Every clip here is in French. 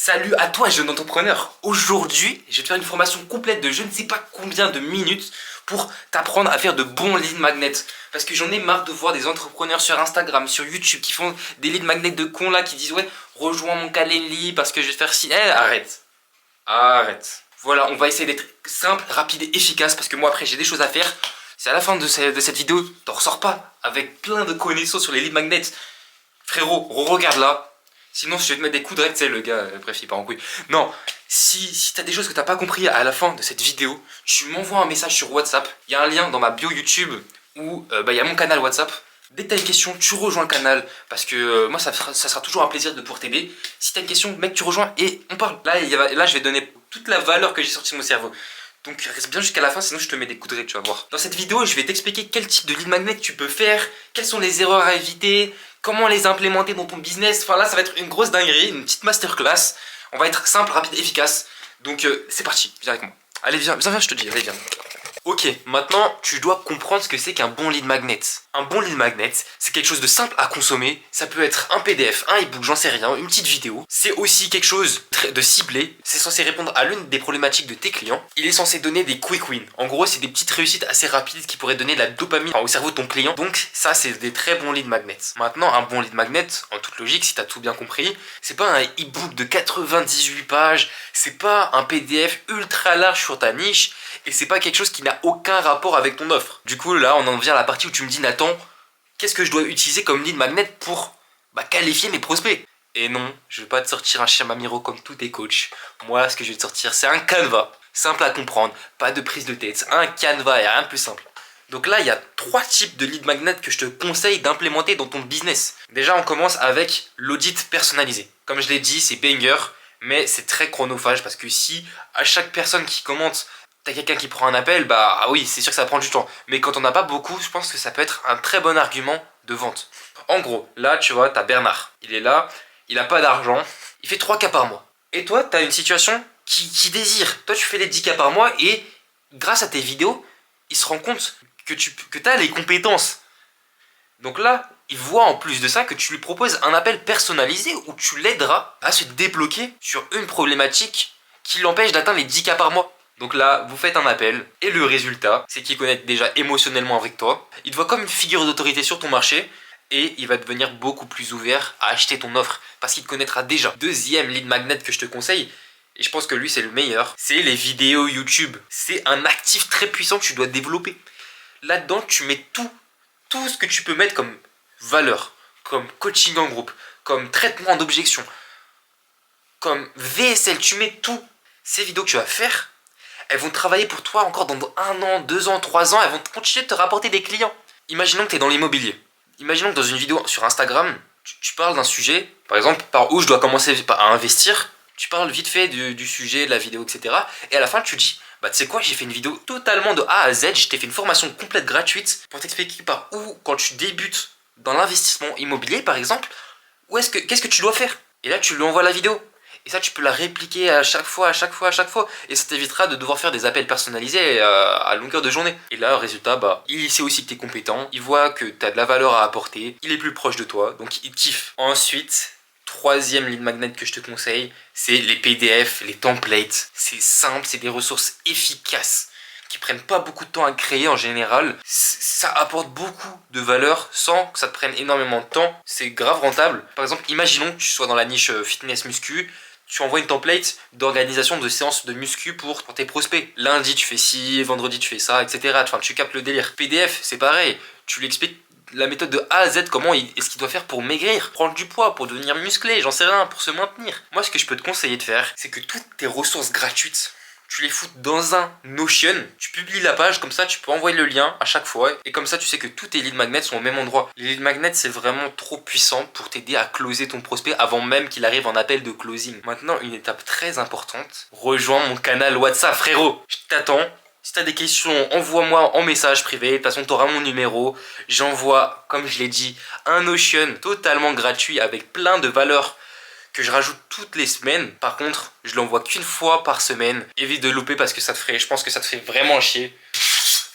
Salut à toi jeune entrepreneur. Aujourd'hui, je vais te faire une formation complète de je ne sais pas combien de minutes pour t'apprendre à faire de bons lead magnets. Parce que j'en ai marre de voir des entrepreneurs sur Instagram, sur YouTube qui font des lead magnets de cons là qui disent ouais, rejoins mon Calendly parce que je vais faire si... arrête. Arrête. Voilà, on va essayer d'être simple, rapide et efficace parce que moi après j'ai des choses à faire. C'est à la fin de cette vidéo, t'en ressors pas avec plein de connaissances sur les lead magnets. Frérot, regarde là. Sinon, je vais te mettre des coups de règle, tu sais, le gars, bref, il part en couille. Non, si t'as des choses que t'as pas compris à la fin de cette vidéo, tu m'envoies un message sur WhatsApp. Il y a un lien dans ma bio YouTube où il y a mon canal WhatsApp. Dès que t'as une question, tu rejoins le canal parce que moi, ça sera toujours un plaisir de pouvoir t'aider. Si t'as une question, mec, tu rejoins et on parle. Là, je vais donner toute la valeur que j'ai sortie de mon cerveau. Donc reste bien jusqu'à la fin, sinon je te mets des coups de règle, tu vas voir. Dans cette vidéo, je vais t'expliquer quel type de lead magnet tu peux faire, quelles sont les erreurs à éviter, comment les implémenter dans ton business. Enfin là, ça va être une grosse dinguerie, une petite masterclass. On va être simple, rapide, efficace. Donc c'est parti, viens avec moi. Allez, viens, je te dis, allez, viens. Ok, maintenant tu dois comprendre ce que c'est qu'un bon lead magnet. Un bon lead magnet, c'est quelque chose de simple à consommer. Ça peut être un PDF, un ebook, j'en sais rien, une petite vidéo. C'est aussi quelque chose de ciblé. C'est censé répondre à l'une des problématiques de tes clients. Il est censé donner des quick wins. En gros, c'est des petites réussites assez rapides qui pourraient donner de la dopamine au cerveau de ton client. Donc ça, c'est des très bons lead magnets. Maintenant, un bon lead magnet, en toute logique, si tu as tout bien compris, c'est pas un ebook de 98 pages, c'est pas un PDF ultra large sur ta niche, et c'est pas quelque chose qui n'a aucun rapport avec ton offre. Du coup, là, on en vient à la partie où tu me dis, Nathan, qu'est-ce que je dois utiliser comme lead magnet pour qualifier mes prospects? Et non, je vais pas te sortir un schéma Miro comme tous tes coachs. Moi, ce que je vais te sortir, c'est un canevas. Simple à comprendre, pas de prise de tête. Un canevas et rien de plus simple. Donc là, il y a 3 types de lead magnet que je te conseille d'implémenter dans ton business. Déjà, on commence avec l'audit personnalisé. Comme je l'ai dit, c'est banger, mais c'est très chronophage parce que si à chaque personne qui commente, t'as quelqu'un qui prend un appel, oui, c'est sûr que ça prend du temps. Mais quand on n'a pas beaucoup, je pense que ça peut être un très bon argument de vente. En gros, là, tu vois, t'as Bernard. Il est là, il n'a pas d'argent, il fait 3 cas par mois. Et toi, t'as une situation qui désire. Toi, tu fais les 10 cas par mois et grâce à tes vidéos, il se rend compte que t'as les compétences. Donc là, il voit en plus de ça que tu lui proposes un appel personnalisé où tu l'aideras à se débloquer sur une problématique qui l'empêche d'atteindre les 10 cas par mois. Donc là, vous faites un appel et le résultat, c'est qu'il connecte déjà émotionnellement avec toi. Il te voit comme une figure d'autorité sur ton marché et il va devenir beaucoup plus ouvert à acheter ton offre parce qu'il te connaîtra déjà. Deuxième lead magnet que je te conseille, et je pense que lui c'est le meilleur, c'est les vidéos YouTube. C'est un actif très puissant que tu dois développer. Là-dedans, tu mets tout ce que tu peux mettre comme valeur, comme coaching en groupe, comme traitement d'objection, comme VSL, tu mets tout. Ces vidéos que tu vas faire, elles vont travailler pour toi encore dans 1 an, 2 ans, 3 ans, elles vont continuer de te rapporter des clients. Imaginons que tu es dans l'immobilier. Imaginons que dans une vidéo sur Instagram, tu parles d'un sujet, par exemple, par où je dois commencer à investir. Tu parles vite fait du sujet, de la vidéo, etc. Et à la fin, tu dis, tu sais quoi, j'ai fait une vidéo totalement de A à Z, je t'ai fait une formation complète gratuite pour t'expliquer par où, quand tu débutes dans l'investissement immobilier, par exemple, qu'est-ce que tu dois faire. Et là, tu lui envoies la vidéo. Et ça, tu peux la répliquer à chaque fois. Et ça t'évitera de devoir faire des appels personnalisés à longueur de journée. Et là, résultat, il sait aussi que tu es compétent. Il voit que tu as de la valeur à apporter. Il est plus proche de toi. Donc, il kiffe. Ensuite, troisième lead magnet que je te conseille, c'est les PDF, les templates. C'est simple, c'est des ressources efficaces qui prennent pas beaucoup de temps à créer en général. Ça apporte beaucoup de valeur sans que ça te prenne énormément de temps. C'est grave rentable. Par exemple, imaginons que tu sois dans la niche fitness muscu. Tu envoies une template d'organisation de séances de muscu pour tes prospects. Lundi, tu fais ci, vendredi, tu fais ça, etc. Enfin, tu captes le délire. PDF, c'est pareil. Tu lui expliques la méthode de A à Z, comment est-ce qu'il doit faire pour maigrir, prendre du poids, pour devenir musclé, j'en sais rien, pour se maintenir. Moi, ce que je peux te conseiller de faire, c'est que toutes tes ressources gratuites, tu les fous dans un Notion, tu publies la page, comme ça tu peux envoyer le lien à chaque fois et comme ça tu sais que tous tes lead magnets sont au même endroit. Les lead magnets, c'est vraiment trop puissant pour t'aider à closer ton prospect avant même qu'il arrive en appel de closing. Maintenant, une étape très importante, rejoins mon canal WhatsApp, frérot. Je t'attends. Si t'as des questions, envoie-moi en message privé. De toute façon, t'auras mon numéro. J'envoie, comme je l'ai dit, un Notion totalement gratuit avec plein de valeurs que je rajoute toutes les semaines. Par contre, je l'envoie qu'une fois par semaine. Évite de louper parce que je pense que ça te fait vraiment chier.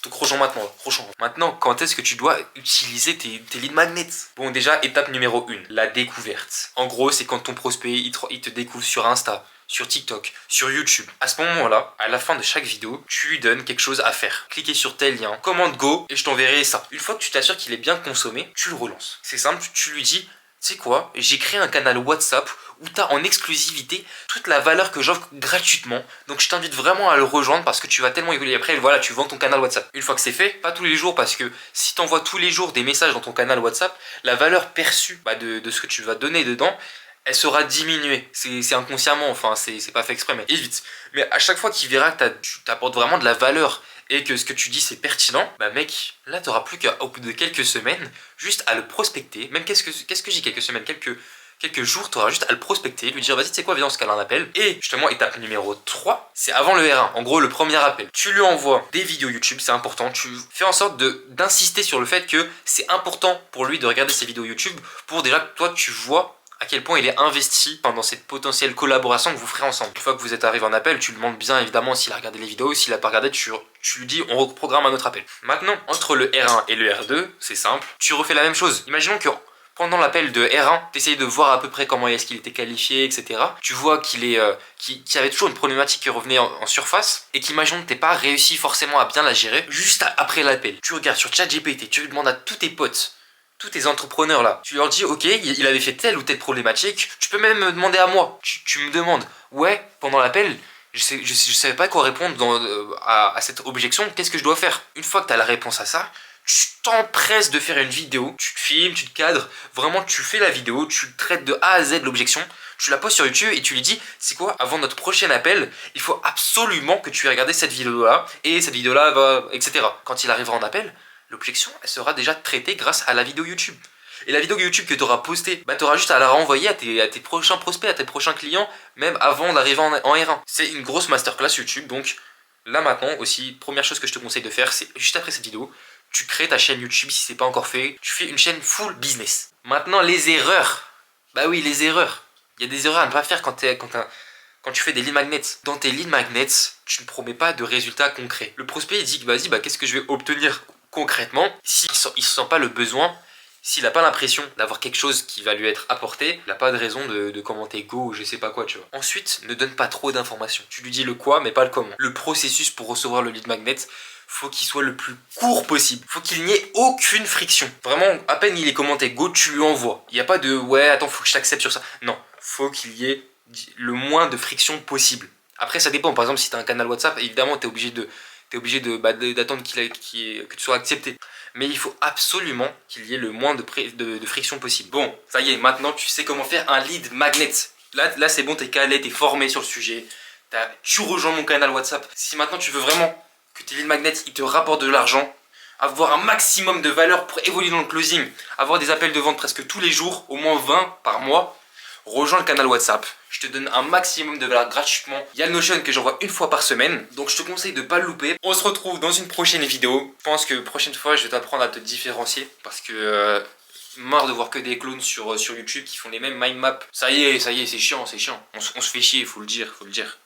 Donc rejoins maintenant, rejoins. Maintenant, quand est-ce que tu dois utiliser tes lead magnets? Bon, déjà, étape numéro 1, la découverte. En gros, c'est quand ton prospect, il te découvre sur Insta, sur TikTok, sur YouTube. À ce moment-là, à la fin de chaque vidéo, tu lui donnes quelque chose à faire. Cliquez sur tel lien, commande go, et je t'enverrai ça. Une fois que tu t'assures qu'il est bien consommé, tu le relances. C'est simple, tu lui dis, tu sais quoi, j'ai créé un canal WhatsApp où tu as en exclusivité toute la valeur que j'offre gratuitement. Donc je t'invite vraiment à le rejoindre parce que tu vas tellement évoluer. Après, voilà, tu vends ton canal WhatsApp. Une fois que c'est fait, pas tous les jours, parce que si tu envoies tous les jours des messages dans ton canal WhatsApp, la valeur perçue de ce que tu vas donner dedans, elle sera diminuée. C'est inconsciemment, enfin, c'est pas fait exprès, mais évite. Mais à chaque fois qu'il verra que tu t'apportes vraiment de la valeur et que ce que tu dis c'est pertinent, bah mec, là t'auras plus qu'au bout de quelques semaines, juste à le prospecter. Même qu'est-ce que j'ai quelques semaines, quelques jours, tu auras juste à le prospecter, lui dire vas-y tu sais quoi, viens on se cale un appel. Et justement étape numéro 3, c'est avant le R1, en gros le premier appel. Tu lui envoies des vidéos YouTube, c'est important, tu fais en sorte d'insister sur le fait que c'est important pour lui de regarder ses vidéos YouTube pour déjà que toi tu vois à quel point il est investi pendant cette potentielle collaboration que vous ferez ensemble. Une fois que vous êtes arrivé en appel, tu lui demandes bien évidemment s'il a regardé les vidéos, s'il n'a pas regardé, tu lui dis on reprogramme un autre appel. Maintenant, entre le R1 et le R2, c'est simple, tu refais la même chose. Imaginons que pendant l'appel de R1, tu essayes de voir à peu près comment est-ce qu'il était qualifié, etc. Tu vois qu'il y avait toujours une problématique qui revenait en surface et qu'imaginons que tu n'es pas réussi forcément à bien la gérer. Juste après l'appel, tu regardes sur ChatGPT, tu demandes à tous tes potes, tous tes entrepreneurs là, tu leur dis ok, il avait fait telle ou telle problématique, tu peux même me demander à moi, tu me demandes, ouais, pendant l'appel, je savais pas quoi répondre à cette objection, qu'est-ce que je dois faire? Une fois que tu as la réponse à ça, tu t'empresses de faire une vidéo, tu te filmes, tu te cadres, vraiment tu fais la vidéo, tu traites de A à Z l'objection, tu la poses sur YouTube et tu lui dis, c'est quoi, avant notre prochain appel, il faut absolument que tu aies regardé cette vidéo là, et cette vidéo là va, etc. Quand il arrivera en appel, l'objection, elle sera déjà traitée grâce à la vidéo YouTube. Et la vidéo YouTube que tu auras postée, bah, tu auras juste à la renvoyer à tes prochains prospects, à tes prochains clients, même avant d'arriver en R1. C'est une grosse masterclass YouTube, donc là maintenant aussi, première chose que je te conseille de faire, c'est juste après cette vidéo, tu crées ta chaîne YouTube si c'est pas encore fait, tu fais une chaîne full business. Maintenant, les erreurs. Bah oui, les erreurs. Il y a des erreurs à ne pas faire quand tu fais des lead magnets. Dans tes lead magnets, tu ne promets pas de résultats concrets. Le prospect, il dit, vas-y, qu'est-ce que je vais obtenir concrètement? S'il ne sent pas le besoin, s'il n'a pas l'impression d'avoir quelque chose qui va lui être apporté, il n'a pas de raison de commenter go ou je sais pas quoi, tu vois. Ensuite, ne donne pas trop d'informations. Tu lui dis le quoi, mais pas le comment. Le processus pour recevoir le lead magnet, faut qu'il soit le plus court possible. Faut qu'il n'y ait aucune friction. Vraiment, à peine il est commenté go, tu lui envoies. Il n'y a pas de ouais, attends, faut que je t'accepte sur ça. Non, faut qu'il y ait le moins de friction possible. Après, ça dépend. Par exemple, si tu as un canal WhatsApp, évidemment, tu es obligé d'attendre que tu sois accepté. Mais il faut absolument qu'il y ait le moins de friction possible. Bon, ça y est, maintenant tu sais comment faire un lead magnet. Là c'est bon, t'es calé, t'es formé sur le sujet. Tu rejoins mon canal WhatsApp. Si maintenant tu veux vraiment que tes lead magnets ils te rapportent de l'argent, avoir un maximum de valeur pour évoluer dans le closing, avoir des appels de vente presque tous les jours, au moins 20 par mois, rejoins le canal WhatsApp. Je te donne un maximum de valeur gratuitement. Il y a le Notion que j'envoie une fois par semaine. Donc je te conseille de ne pas le louper. On se retrouve dans une prochaine vidéo. Je pense que prochaine fois, je vais t'apprendre à te différencier. Parce que marre de voir que des clones sur YouTube qui font les mêmes mind maps. Ça y est, c'est chiant, c'est chiant. On se fait chier, faut le dire.